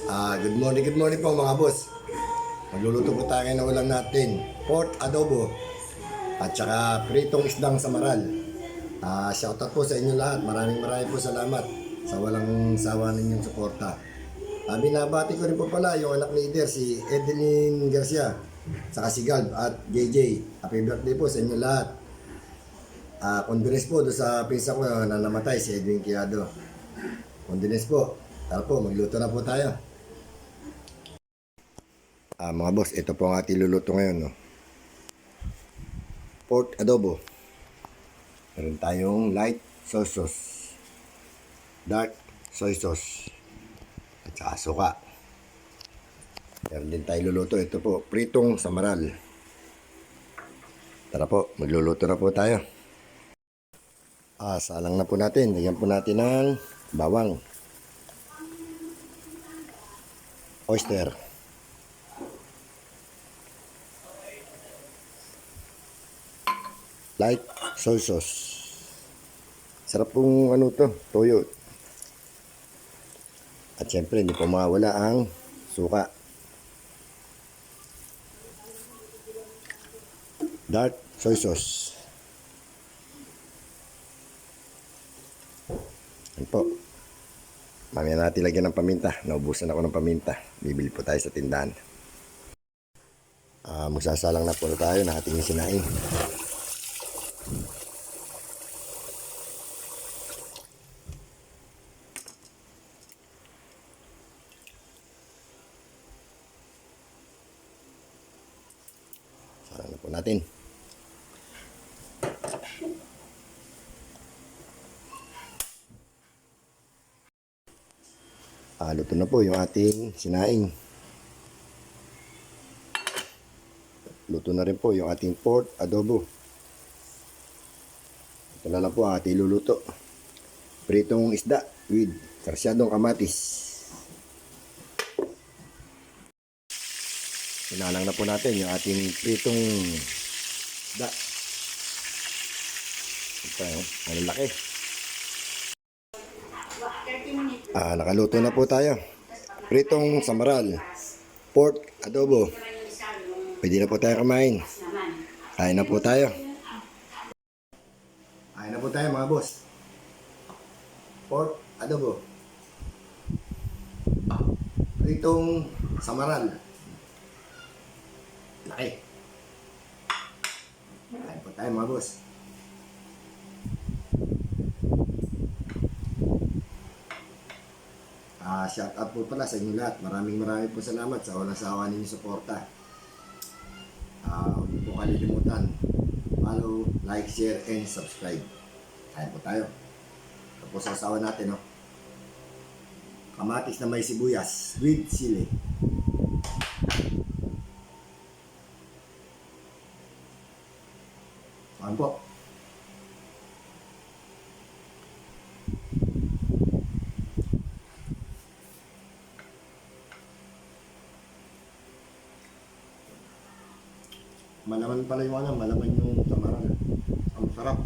Good morning po mga boss. Magluluto po tayo ng ulam natin. Pork adobo at saka pritong isdang samaral. Shoutout po sa inyo lahat. Maraming po salamat sa walang sawa ninyong suporta. Binabati ko rin po pala yung anak ni Ider, si Edeline Garcia, saka si Galb at JJ. Happy birthday po sa inyo lahat. Condolence po doon sa pinsa ko na namatay, si Edwin Quiado. Condolence po. Tara po, magluto na po tayo. Mga boss, ito po ang ating luluto ngayon, no? Pork adobo. Meron tayong light soy sauce, dark soy sauce, at saka suka. Meron din tayo luluto. Ito po, pritong samaral. Tara po, magluluto na po tayo. Salang na po natin. Lagyan po natin ng bawang, oyster, light soy sauce. Sarap pong toyo. At syempre, hindi po mawala ang suka. Dark soy sauce. Yan po. Mamaya natin lagyan ng paminta. Naubusan ako ng paminta. Bibili po tayo sa tindahan. Magsasalang na po tayo na ating sinaing. Salang na po natin. Luto na po yung ating sinaing. Luto na rin po yung ating pork adobo. Ito na lang po ang ating luluto. Pritong isda with sarsyadong kamatis. Sinalang na po natin yung ating pritong isda. Ito yung malalaki. Nakaluto na po tayo. Pritong samaral, pork adobo. Pwede na po tayo kumain. Kain na po tayo. Kain na po tayo mga boss. Pork adobo, pritong samaral. Laki. Kain po tayo mga boss. Shout out po pala sa inyo lahat. Maraming po salamat sa walang sawa ninyong suporta. Huwag niyo po kalilimutan. Follow, like, share, and subscribe. Kain po tayo. Tapos sa sawa natin, no? Kamatis na may sibuyas with sili. Kain po. Malaman pala yung malaman yung samaral. Ang sarap.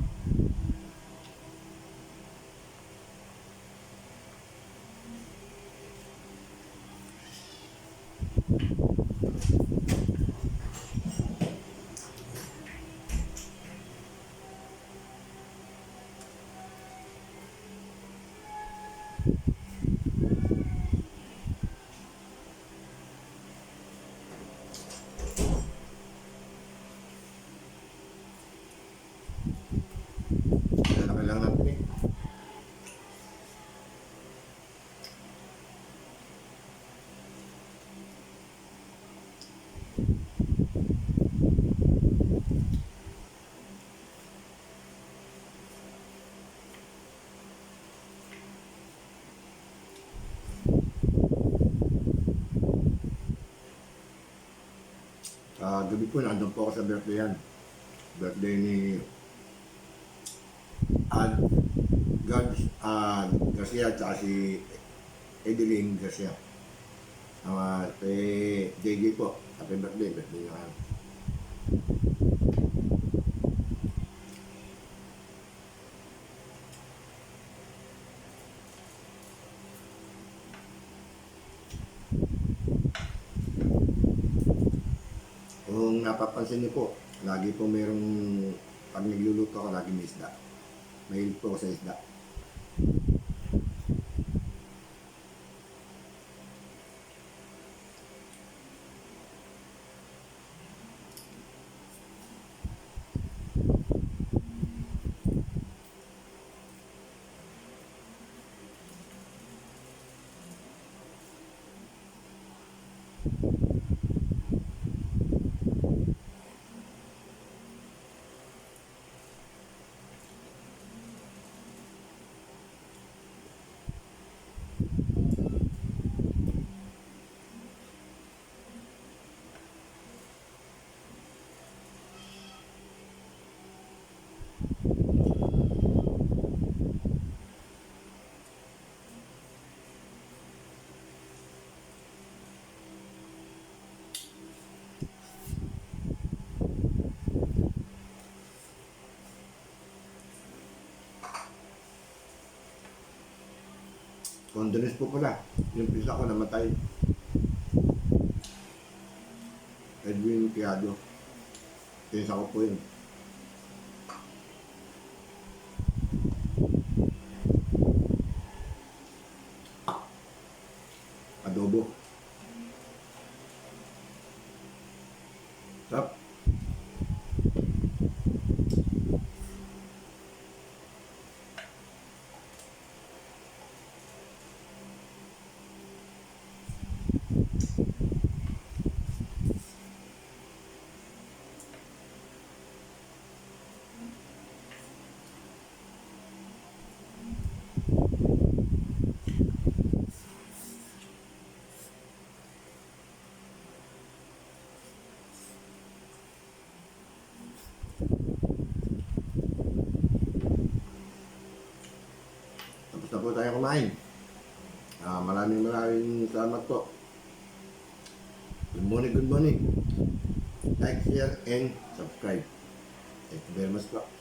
Lang natin eh. Gabi po nandun po ako sa birthday yan. Birthday ni Garcia at saka si Edeline Garcia. JJ po. Happy birthday. Birthday nyo kayo. Kung napapansin niyo po, lagi po mayroong, pag nagluluto ako, lagi may isda. Mahilig po ako sa isda. Condolence po pala. Yung pisa ko namatay. Edwin Tiado. Pisa ko po yun. Adobo. Sarap. Tapos na po tayo kumain. Maraming salamat po. Good morning, good morning. Like, share, and subscribe. Thank you very much po.